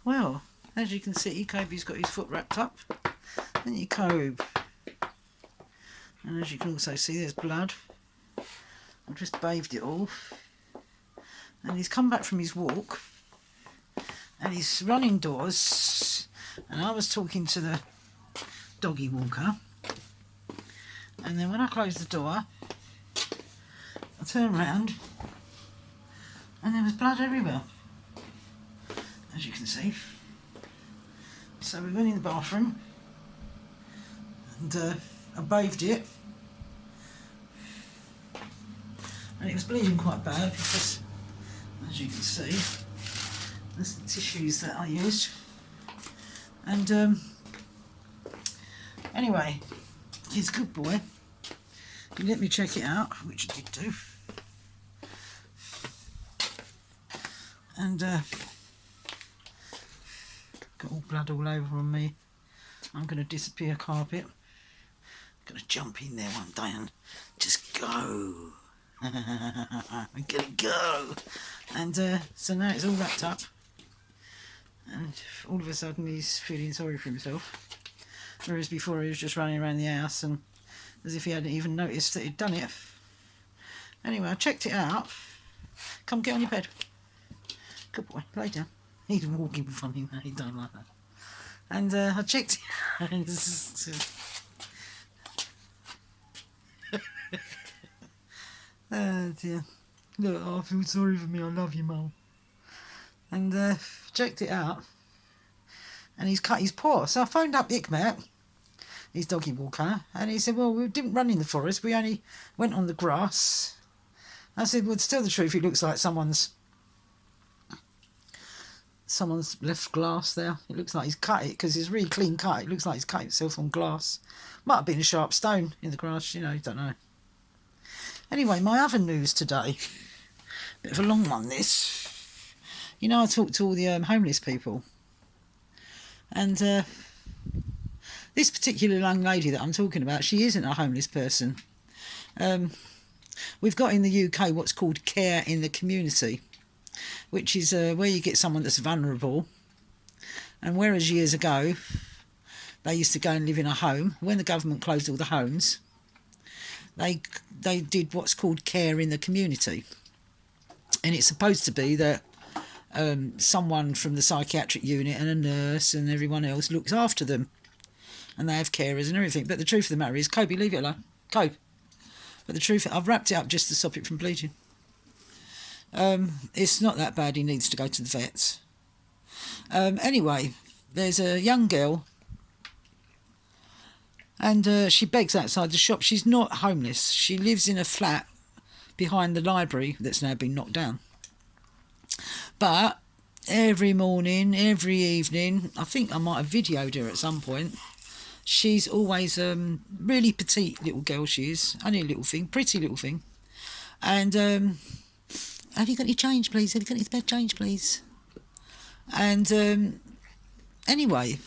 Well, as you can see, Kobe's got his foot wrapped up. Isn't he, Kobe? And as you can also see, there's blood. I've just bathed it all. And he's come back from his walk. And he's run indoors. And I was talking to the doggy walker. And then when I closed the door, I turned round. And there was blood everywhere, as you can see. So we went in the bathroom. And I bathed it. And it was bleeding quite bad because, as you can see, there's the tissues that I used. And anyway, he's a good boy. He let me check it out, which I did do. And got all blood all over on me. I'm going to disappear carpet. I'm going to jump in there one day and just go. I'm going to go. And so now it's all wrapped up. And all of a sudden he's feeling sorry for himself. Whereas before he was just running around the house and as if he hadn't even noticed that he'd done it. Anyway, I checked it out. Come get on your bed. Good boy, lay down. He's walking funny now, he don't like that. And I checked it. Oh dear. Look, I feel sorry for me, I love you, Mum. And checked it out. And he's cut his paw. So I phoned up Ikmet, his doggy walker, and he said, well, we didn't run in the forest, we only went on the grass. I said, well, to tell the truth, it looks like someone's left glass there. It looks like he's cut it, because it's really clean cut. It looks like he's cut himself on glass. Might have been a sharp stone in the grass, you know, you don't know. Anyway, my other news today, bit of a long one this. You know, I talked to all the homeless people. And this particular young lady that I'm talking about, she isn't a homeless person. We've got in the UK what's called care in the community, which is where you get someone that's vulnerable. And whereas years ago, they used to go and live in a home, when the government closed all the homes, they did what's called care in the community. And it's supposed to be that someone from the psychiatric unit and a nurse and everyone else looks after them. And they have carers and everything. But the truth of the matter is, Kobe, leave it alone. Kobe. But the truth, I've wrapped it up just to stop it from bleeding. It's not that bad, he needs to go to the vets. Anyway, there's a young girl and she begs outside the shop. She's not homeless. She lives in a flat behind the library that's now been knocked down. But every morning, every evening, I think I might have videoed her at some point, she's always really petite little girl she is. Only a little thing, pretty little thing. And have you got any change, please? Have you got any spare change, please? And anyway,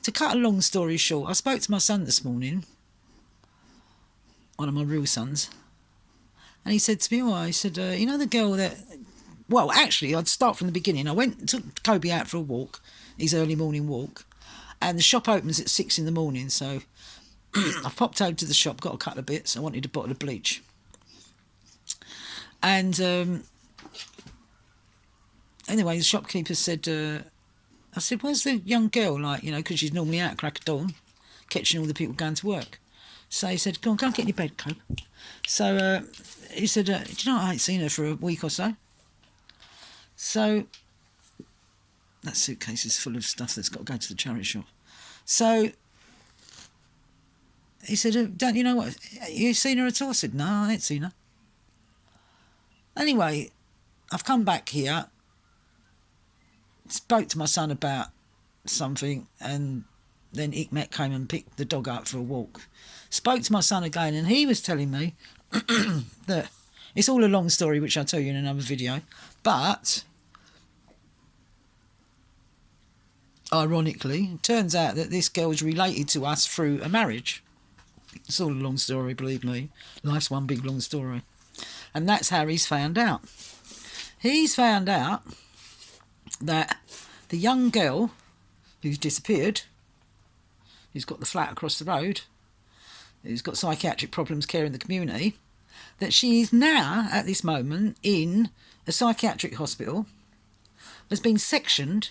to cut a long story short, I spoke to my son this morning, one of my real sons, and he said to me, he said, you know the girl that... Well, actually, I'd start from the beginning. I went and took Kobe out for a walk, his early morning walk, and the shop opens at 6 in the morning, so I popped over to the shop, got a couple of bits. I wanted a bottle of bleach. And anyway, the shopkeeper said, I said, where's the young girl, like, you know, because she's normally out at crack of dawn, catching all the people going to work. So he said, go and get in your bed, Cope. So he said, do you know, I ain't seen her for a week or so. So that suitcase is full of stuff that's got to go to the charity shop. So he said, don't you know what, you seen her at all? I said, no, I ain't seen her. Anyway, I've come back here, spoke to my son about something, and then Ikmet came and picked the dog up for a walk. Spoke to my son again, and he was telling me that it's all a long story, which I'll tell you in another video, but ironically, it turns out that this girl is related to us through a marriage. It's all a long story, believe me. Life's one big long story. And that's how he's found out. He's found out that the young girl who's disappeared, who's got the flat across the road, who's got psychiatric problems care in the community, that she is now, at this moment, in a psychiatric hospital, has been sectioned.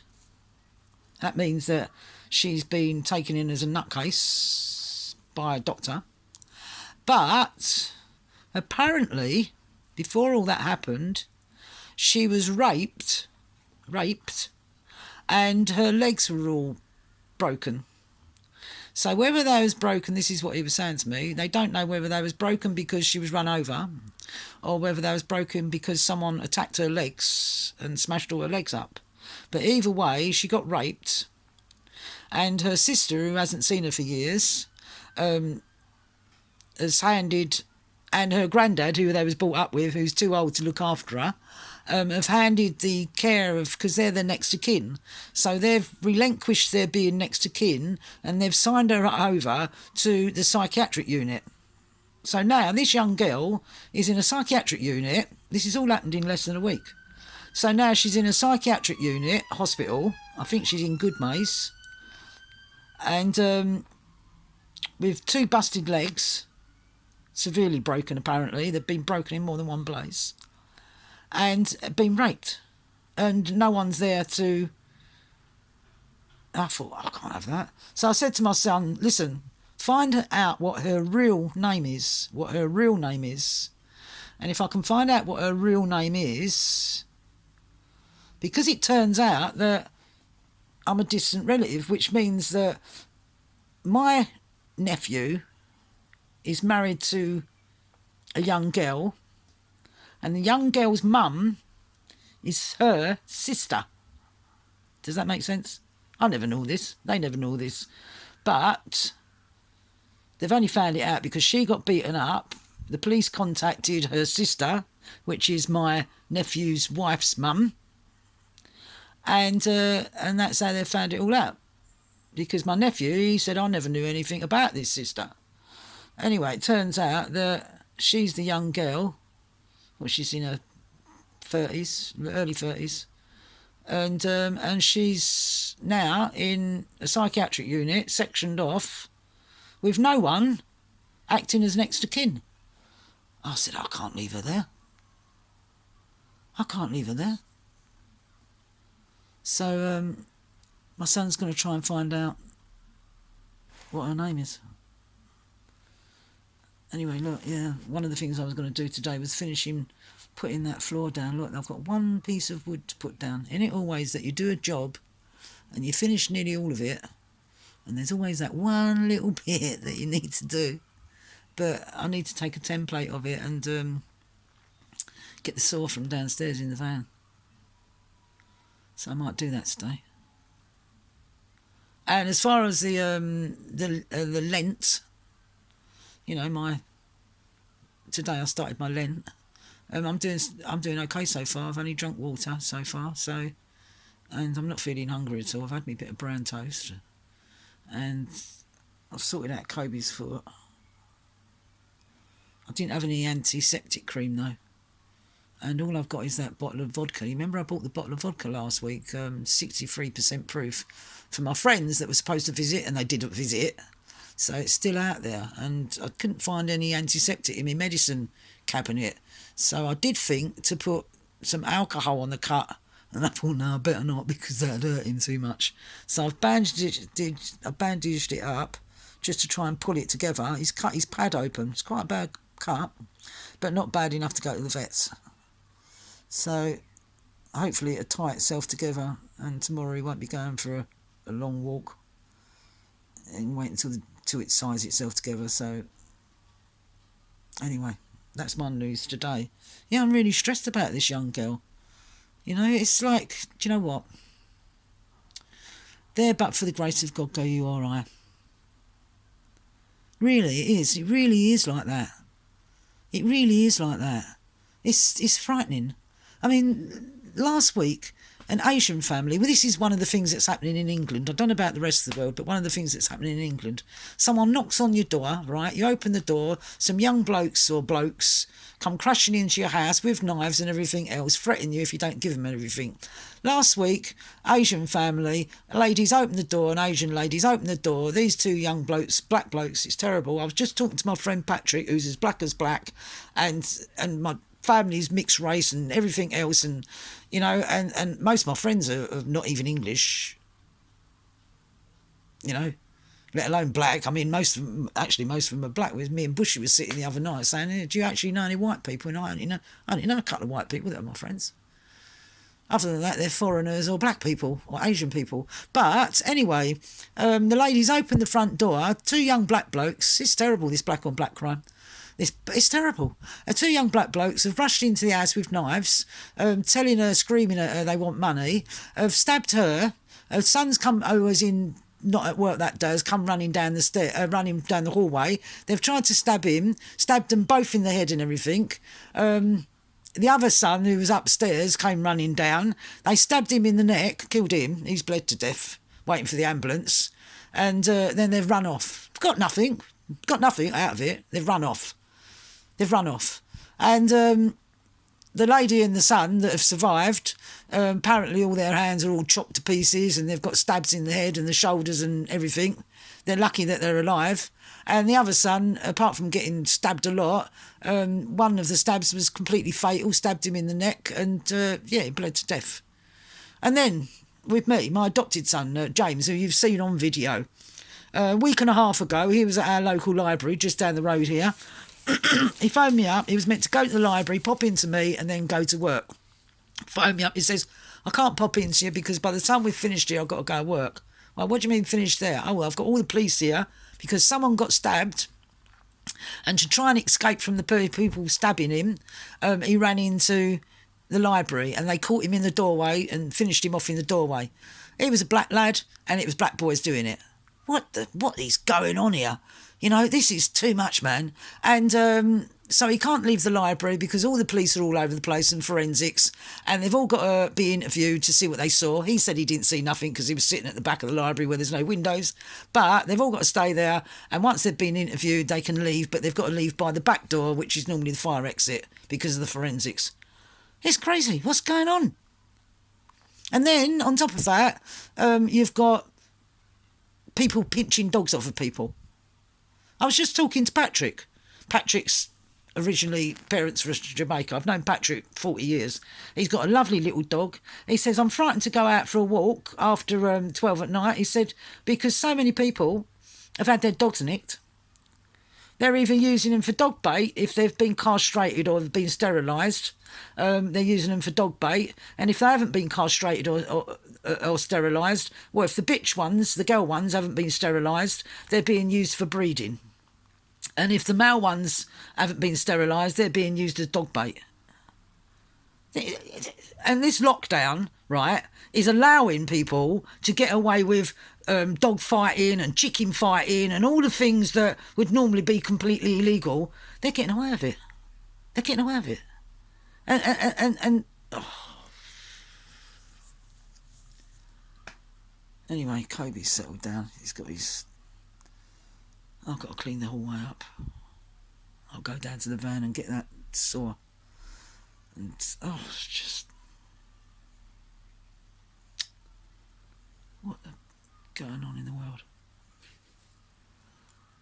That means that she's been taken in as a nutcase by a doctor. But apparently, before all that happened, she was raped, and her legs were all broken. So whether they was broken, this is what he was saying to me, they don't know whether they was broken because she was run over or whether they was broken because someone attacked her legs and smashed all her legs up. But either way, she got raped, and her sister, who hasn't seen her for years, has handed, and her granddad, who they was brought up with, who's too old to look after her, have handed the care of, because they're the next of kin, so they've relinquished their being next of kin and they've signed her over to the psychiatric unit. So now this young girl is in a psychiatric unit. This has all happened in less than a week. So now she's in a psychiatric unit, hospital. I think she's in Goodmays. And with 2 busted legs, severely broken apparently. They've been broken in more than one place. And been raped. And no one's there to... I thought, I can't have that. So I said to my son, listen, find out what her real name is. And if I can find out what her real name is... Because it turns out that I'm a distant relative, which means that my nephew is married to a young girl, and the young girl's mum is her sister. Does that make sense? I never knew this. They never knew this. But they've only found it out because she got beaten up. The police contacted her sister, which is my nephew's wife's mum. And that's how they found it all out. Because my nephew, he said, I never knew anything about this sister. Anyway, it turns out that she's the young girl. Well, she's in her 30s, early 30s. And she's now in a psychiatric unit, sectioned off, with no one acting as next of kin. I said, I can't leave her there. So my son's going to try and find out what her name is. Anyway, look, yeah, one of the things I was going to do today was finishing putting that floor down. Look, I've got one piece of wood to put down. Isn't it always that you do a job and you finish nearly all of it, and there's always that one little bit that you need to do? But I need to take a template of it and get the saw from downstairs in the van. So I might do that today. And as far as the Lent, you know, today I started my Lent. I'm doing okay so far. I've only drunk water so far, and I'm not feeling hungry at all. I've had me a bit of brown toast, and I've sorted out Kobe's foot. I didn't have any antiseptic cream though. And all I've got is that bottle of vodka. You remember I bought the bottle of vodka last week, 63% proof, for my friends that were supposed to visit, and they didn't visit. So it's still out there. And I couldn't find any antiseptic in my medicine cabinet. So I did think to put some alcohol on the cut. And I thought, no, I better not, because that'd hurt him too much. So I've bandaged it up just to try and pull it together. He's cut his pad open. It's quite a bad cut, but not bad enough to go to the vets. So hopefully it'll tie itself together, and tomorrow he won't be going for a long walk and wait until it ties itself together. So anyway, that's my news today. Yeah, I'm really stressed about this young girl. You know, it's like, do you know what? There but for the grace of God go you or I. Really, it is. It really is like that. It really is like that. It's frightening. I mean, last week an Asian family. Well, this is one of the things that's happening in England. I don't know about the rest of the world, but one of the things that's happening in England. Someone knocks on your door, right? You open the door, some young blokes come crashing into your house with knives and everything else, threatening you if you don't give them everything. Last week, Asian family, ladies open the door, and Asian ladies open the door. These two young blokes, black blokes, it's terrible. I was just talking to my friend Patrick, who's as black, and my family's mixed race and everything else, and you know, and most of my friends are not even English, you know, let alone black. I mean, most of them are black. With me and Bushy was sitting the other night saying, do you actually know any white people? And I only know a couple of white people that are my friends. Other than that, they're foreigners or black people or Asian people. But anyway, the ladies opened the front door, two young black blokes. It's terrible, this black on black crime. It's terrible. Two young black blokes have rushed into the house with knives, telling her, screaming at her they want money, have stabbed her. Her son's come, who was not at work that day, has come running down the hallway. They've tried to stab him, stabbed them both in the head and everything. The other son, who was upstairs, came running down. They stabbed him in the neck, killed him. He's bled to death, waiting for the ambulance. And then they've run off. Got nothing out of it. They've run off. And the lady and the son that have survived, apparently all their hands are all chopped to pieces and they've got stabs in the head and the shoulders and everything. They're lucky that they're alive. And the other son, apart from getting stabbed a lot, one of the stabs was completely fatal, stabbed him in the neck, and he bled to death. And then, with me, my adopted son, James, who you've seen on video, a week and a half ago, he was at our local library just down the road here. He phoned me up. He was meant to go to the library, pop into me, and then go to work. Phoned me up. He says, I can't pop into you because by the time we've finished here, I've got to go to work. Well, what do you mean finished there? Oh, well, I've got all the police here because someone got stabbed, and to try and escape from the people stabbing him, he ran into the library and they caught him in the doorway and finished him off in the doorway. He was a black lad and it was black boys doing it. What is going on here? You know, this is too much, man. And so he can't leave the library because all the police are all over the place and forensics, and they've all got to be interviewed to see what they saw. He said he didn't see nothing because he was sitting at the back of the library where there's no windows, but they've all got to stay there, and once they've been interviewed they can leave, but they've got to leave by the back door, which is normally the fire exit, because of the forensics. It's crazy. What's going on? And then on top of that, you've got people pinching dogs off of people. I was just talking to Patrick. Patrick's originally parents from Jamaica. I've known Patrick 40 years. He's got a lovely little dog. He says, I'm frightened to go out for a walk after 12 at night. He said, because so many people have had their dogs nicked. They're either using them for dog bait if they've been castrated or have been sterilised. They're using them for dog bait. And if they haven't been castrated or sterilised, well, if the bitch ones, the girl ones, haven't been sterilised, they're being used for breeding. And if the male ones haven't been sterilised, they're being used as dog bait. And this lockdown, right, is allowing people to get away with dog fighting and chicken fighting and all the things that would normally be completely illegal. They're getting away with it. And anyway, Kobe's settled down. He's got his... I've got to clean the hallway up. I'll go down to the van and get that saw. And, it's just... What the... going on in the world?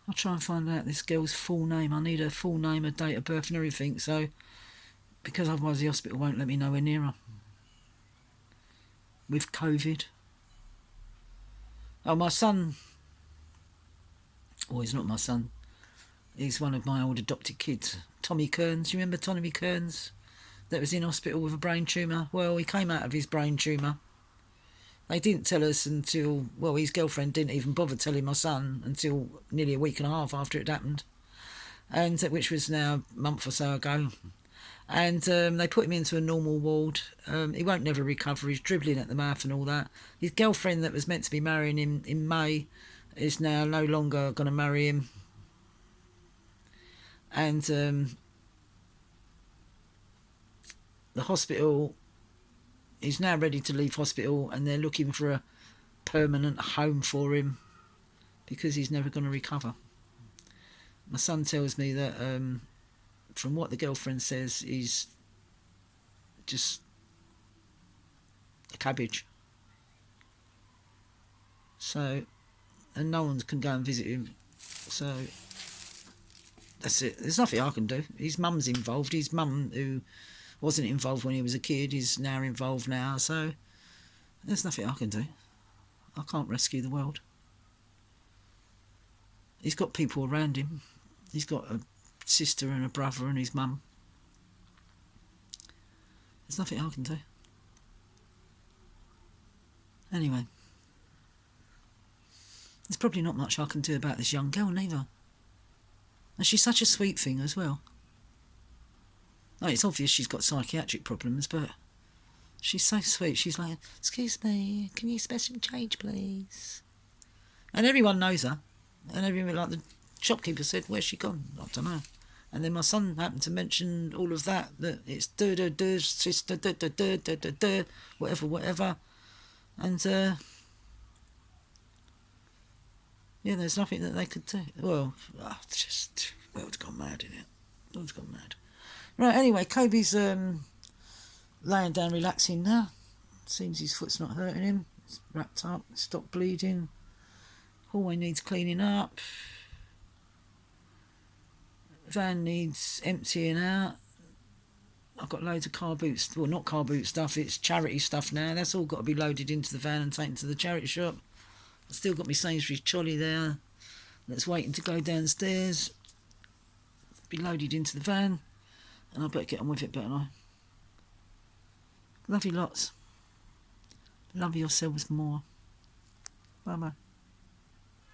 I'll try and find out this girl's full name. I need her full name, her date of birth and everything, so... Because otherwise the hospital won't let me nowhere near her. With COVID. Oh, my son... Oh, he's not my son. He's one of my old adopted kids. Tommy Kearns. You remember Tommy Kearns? That was in hospital with a brain tumour. Well, he came out of his brain tumour. They didn't tell us until... Well, his girlfriend didn't even bother telling my son until nearly a week and a half after it happened. And which was now a month or so ago. And they put him into a normal ward. He won't never recover. He's dribbling at the mouth and all that. His girlfriend that was meant to be marrying him in May is now no longer going to marry him. And the hospital, he's now ready to leave hospital, and they're looking for a permanent home for him because he's never going to recover. My son tells me that from what the girlfriend says, he's just a cabbage. So, and no one can go and visit him. So that's it. There's nothing I can do. His mum's involved. His mum, who wasn't involved when he was a kid, is now involved now. So there's nothing I can do. I can't rescue the world. He's got people around him. He's got a sister and a brother and his mum. There's nothing I can do. Anyway, there's probably not much I can do about this young girl neither. And she's such a sweet thing as well. Oh, it's obvious she's got psychiatric problems, but she's so sweet. She's like, excuse me, can you spare some change, please? And everyone knows her. And everyone, like the shopkeeper said, where's she gone? I don't know. And then my son happened to mention all of that it's sister, whatever. And, yeah, there's nothing that they could do. Well, just, world's gone mad, isn't it? World's gone mad. Right, anyway, Kobe's laying down relaxing now. Seems his foot's not hurting him. It's wrapped up, stopped bleeding. Hallway needs cleaning up. Van needs emptying out. I've got loads of car boot, well, not car boot stuff, it's charity stuff now. That's all got to be loaded into the van and taken to the charity shop. I've still got my Sainsbury's trolley there that's waiting to go downstairs. Be loaded into the van, and I better get on with it, better I? Love you lots. Love yourselves more. Bye bye.